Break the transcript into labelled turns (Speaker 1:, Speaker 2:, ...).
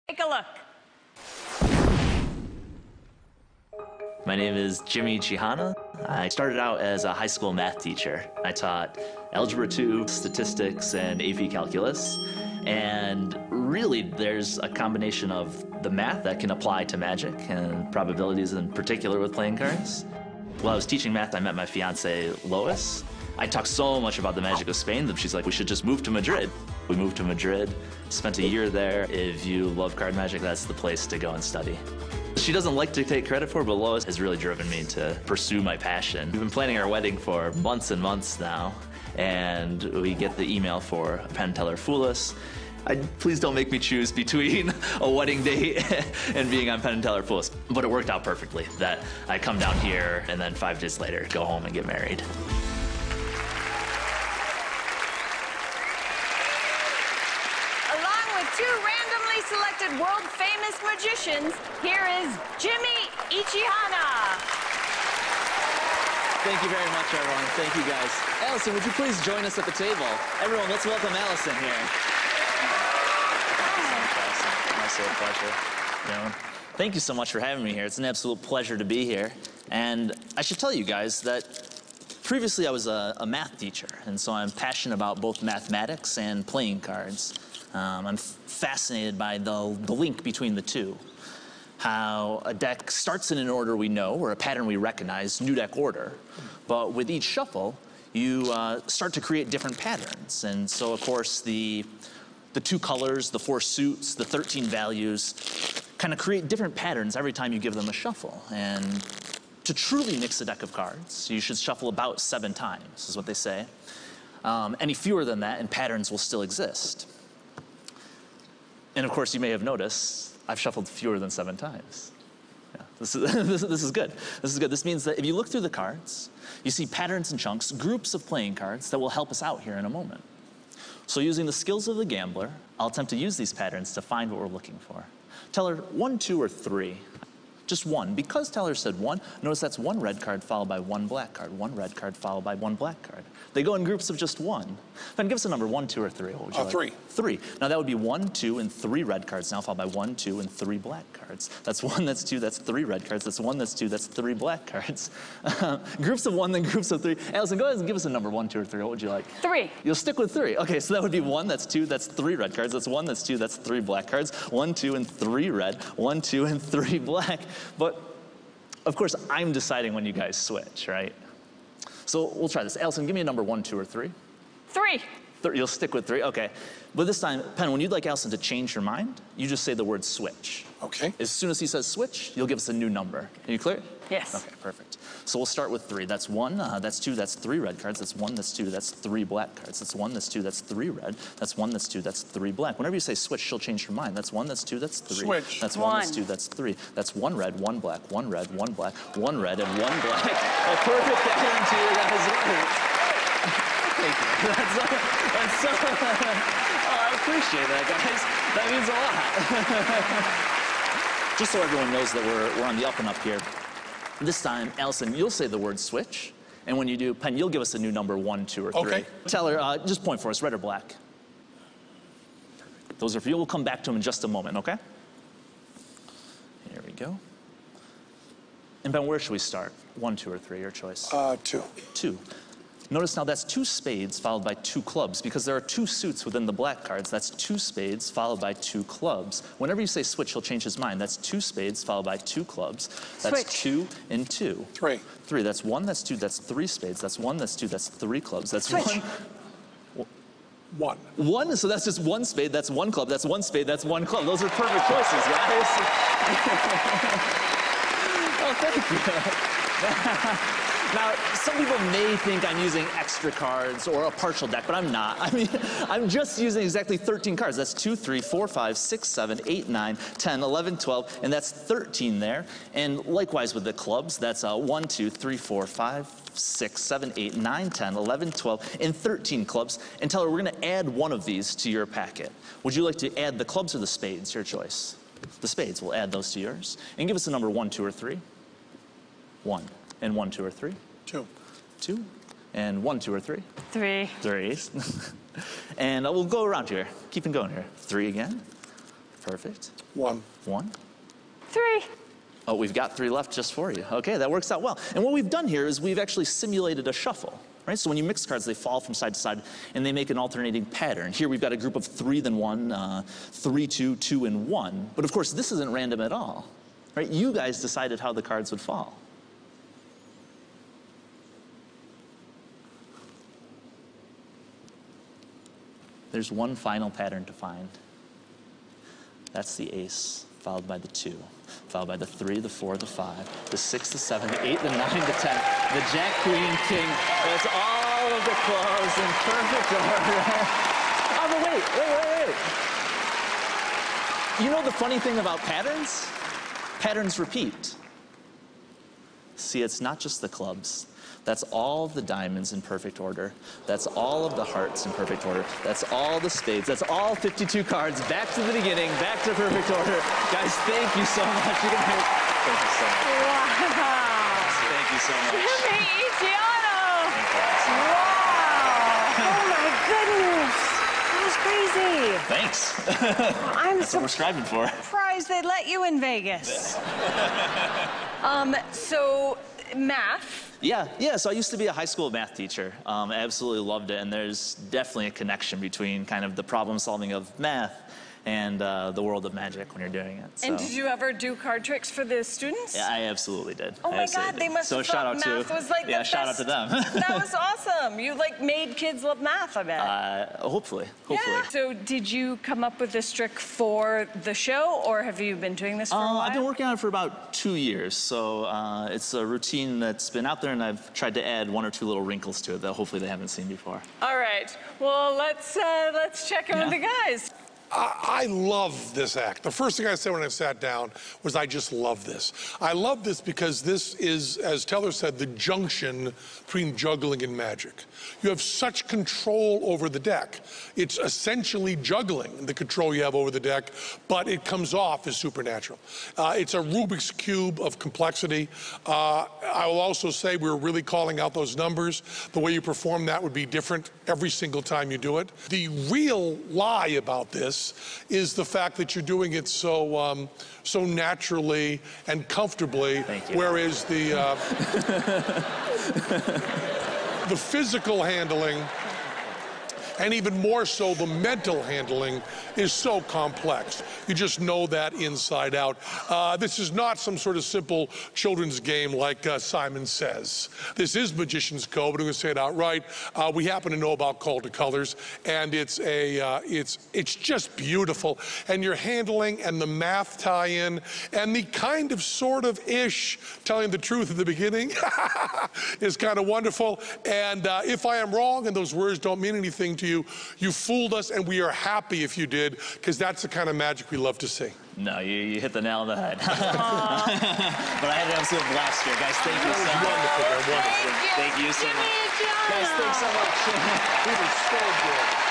Speaker 1: Take a look.
Speaker 2: My name is Jimmy Ichihana. I started out as a high school math teacher. I taught Algebra 2, statistics, and AP calculus. And really, there's a combination of the math that can apply to magic and probabilities in particular with playing cards. While I was teaching math, I met my fiance, Lois. I talked so much about the magic of Spain that she's like, we should just move to Madrid. We moved to Madrid, spent a year there. If you love card magic, that's the place to go and study. She doesn't like to take credit for it, but Lois has really driven me to pursue my passion. We've been planning our wedding for months and months now, and we get the email for Penn Teller Fool Us. Please don't make me choose between a wedding date and being on Penn and Teller Fool Us. But it worked out perfectly that I come down here and then 5 days later go home and get married.
Speaker 1: Along with 2 randomly selected world-famous magicians, here is Jimmy Ichihana.
Speaker 2: Thank you very much, everyone. Thank you, guys. Allison, would you please join us at the table? Everyone, let's welcome Allison here. My pleasure. Thank you so much for having me here. It's an absolute pleasure to be here. And I should tell you guys that previously I was a math teacher, and so I'm passionate about both mathematics and playing cards. I'm fascinated by the link between the two. How a deck starts in an order we know, or a pattern we recognize, new deck order. But with each shuffle, you start to create different patterns. And so, of course, the 2 colors, the 4 suits, the 13 values, kind of create different patterns every time you give them a shuffle. And to truly mix a deck of cards, you should shuffle about 7 times, is what they say. Any fewer than that, and patterns will still exist. And of course, you may have noticed, I've shuffled fewer than 7 times. Yeah, this is good. This is good. This means that if you look through the cards, you see patterns and chunks, groups of playing cards that will help us out here in a moment. So using the skills of the gambler, I'll attempt to use these patterns to find what we're looking for. Teller, 1, 2, or 3? Just 1. Because Teller said 1, notice that's 1 red card followed by 1 black card, 1 red card followed by 1 black card. They go in groups of just 1. Then give us a number, 1, 2, or 3. What would you like?
Speaker 3: 3.
Speaker 2: 3. Now that would be 1, 2, and 3 red cards now followed by 1, 2, and 3 black cards. That's 1, that's 2, that's 3 red cards. That's 1, that's 2, that's 3 black cards. Groups of 1, then groups of 3. Allison, go ahead and give us a number, 1, 2, or 3. What would you like?
Speaker 1: 3.
Speaker 2: You'll stick with 3. Okay, so that would be 1, that's 2, that's 3 red cards. That's 1, that's 2, that's 3 black cards. 1, 2, and 3 red. 1, 2, and 3 black. But of course, I'm deciding when you guys switch, right? So we'll try this. Allison, give me a number, 1, 2, or 3.
Speaker 1: 3.
Speaker 2: You'll stick with 3, okay. But this time, Penn, when you'd like Allison to change her mind, you just say the word switch.
Speaker 3: Okay.
Speaker 2: As soon as he says switch, you'll give us a new number. Are you clear?
Speaker 1: Yes.
Speaker 2: Okay, perfect. So we'll start with 3. That's 1, that's 2, that's 3 red cards. That's 1, that's 2, that's 3 black cards. That's 1, that's 2, that's 3 red. That's 1, that's 2, that's 3 black. Whenever you say switch, she'll change her mind. That's 1, that's 2, that's 3.
Speaker 3: Switch.
Speaker 2: That's 1, that's 2, that's 3. That's 1 red, 1 black, 1 red, 1 black, 1 red, and 1 black. A perfect pattern to you guys. Thank you. That's so, oh, I appreciate that, guys. That means a lot. Just so everyone knows that we're on the up and up here. This time, Allison, you'll say the word switch. And when you do, Penn, you'll give us a new number, 1, 2, or 3.
Speaker 3: Okay.
Speaker 2: Teller, just point for us, red or black. Those are for you. We'll come back to them in just a moment, okay? Here we go. And Ben, where should we start? 1, 2, or 3, your choice.
Speaker 3: 2.
Speaker 2: 2. Notice now that's 2 spades followed by 2 clubs, because there are 2 suits within the black cards. That's 2 spades followed by 2 clubs. Whenever you say switch, he'll change his mind. That's 2 spades followed by 2 clubs. That's
Speaker 1: Switch.
Speaker 2: 2 and 2.
Speaker 3: 3.
Speaker 2: 3. That's 1, that's 2, that's 3 spades. That's 1, that's 2, that's 3 clubs. That's
Speaker 1: Switch.
Speaker 3: 1.
Speaker 2: 1, so that's just 1 spade, that's 1 club, that's 1 spade, that's 1 club. Those are perfect choices, guys. Oh, thank you. Now, some people may think I'm using extra cards or a partial deck, but I'm not. I mean, I'm just using exactly 13 cards. That's 2, 3, 4, 5, 6, 7, 8, 9, 10, 11, 12, and that's 13 there. And likewise with the clubs, that's 1, 2, 3, 4, 5, 6, 7, 8, 9, 10, 11, 12, and 13 clubs. And Teller, we're going to add one of these to your packet. Would you like to add the clubs or the spades? Your choice. The spades. We'll add those to yours. And give us a number, 1, 2, or 3. 1. And 1, 2, or 3?
Speaker 3: 2.
Speaker 2: 2. And 1, 2, or 3?
Speaker 1: 3.
Speaker 2: 3. And we'll go around here. Keep on going here. 3 again. Perfect.
Speaker 3: 1.
Speaker 2: 1.
Speaker 1: 3.
Speaker 2: Oh, we've got 3 left just for you. Okay, that works out well. And what we've done here is we've actually simulated a shuffle, right? So when you mix cards, they fall from side to side, and they make an alternating pattern. Here we've got a group of 3 then 1, 3, 2, 2, and 1. But of course, this isn't random at all, right? You guys decided how the cards would fall. There's one final pattern to find. That's the ace, followed by the 2, followed by the 3, the 4, the 5, the 6, the 7, the 8, the 9, the 10, the jack, queen, king. That's all of the clubs in perfect order. Oh, but wait. You know the funny thing about patterns? Patterns repeat. See, it's not just the clubs. That's all of the diamonds in perfect order. That's all of the hearts in perfect order. That's all the spades. That's all 52 cards. Back to the beginning, back to perfect order. Guys, thank you so much. Thank you so much.
Speaker 1: Wow.
Speaker 2: Thank you so much.
Speaker 1: Jimmy Ichihana.
Speaker 2: Thank you.
Speaker 1: Wow. Oh my goodness. That was crazy.
Speaker 2: Thanks.
Speaker 1: I'm
Speaker 2: That's what we're striving for.
Speaker 1: surprised they let you in Vegas. So math.
Speaker 2: Yeah, so I used to be a high school math teacher. I absolutely loved it, and there's definitely a connection between kind of the problem solving of math and the world of magic when you're doing it. So.
Speaker 1: And did you ever do card tricks for the students?
Speaker 2: Yeah, I absolutely did.
Speaker 1: Oh my
Speaker 2: absolutely
Speaker 1: God,
Speaker 2: did.
Speaker 1: they must
Speaker 2: so
Speaker 1: have
Speaker 2: shout
Speaker 1: thought
Speaker 2: out
Speaker 1: math
Speaker 2: to,
Speaker 1: was like
Speaker 2: yeah,
Speaker 1: the
Speaker 2: shout
Speaker 1: best.
Speaker 2: out to them.
Speaker 1: That was awesome. You like made kids love math, I bet.
Speaker 2: Hopefully.
Speaker 1: Yeah. So did you come up with this trick for the show, or have you been doing this for a while?
Speaker 2: I've been working on it for about 2 years, so it's a routine that's been out there, and I've tried to add 1 or 2 little wrinkles to it that hopefully they haven't seen before.
Speaker 1: All right. Well, let's check in with the guys.
Speaker 3: I love this act. The first thing I said when I sat down was I just love this. I love this because this is, as Teller said, the junction between juggling and magic. You have such control over the deck. It's essentially juggling, the control you have over the deck, but it comes off as supernatural. It's a Rubik's Cube of complexity. I will also say we're really calling out those numbers. The way you perform that would be different every single time you do it. The real lie about this is the fact that you're doing it so so naturally and comfortably, whereas the the physical handling, and even more so the mental handling, is so complex. You just know that inside out. This is not some sort of simple children's game like Simon Says. This is Magician's Code, but I'm going to say it outright. We happen to know about Call to Colors, and it's just beautiful. And your handling and the math tie-in and the kind of sort of ish telling the truth at the beginning is kind of wonderful. And if I am wrong and those words don't mean anything to you, you fooled us, and we are happy if you did, because that's the kind of magic we love to see.
Speaker 2: No, you hit the nail on the head. But I had an absolute blast here. Guys, thank you so much.
Speaker 3: Wonderful, wonderful.
Speaker 2: Thank you so much.
Speaker 1: Jimmy Ichihana.
Speaker 2: Guys, thanks so much.
Speaker 3: It was so good.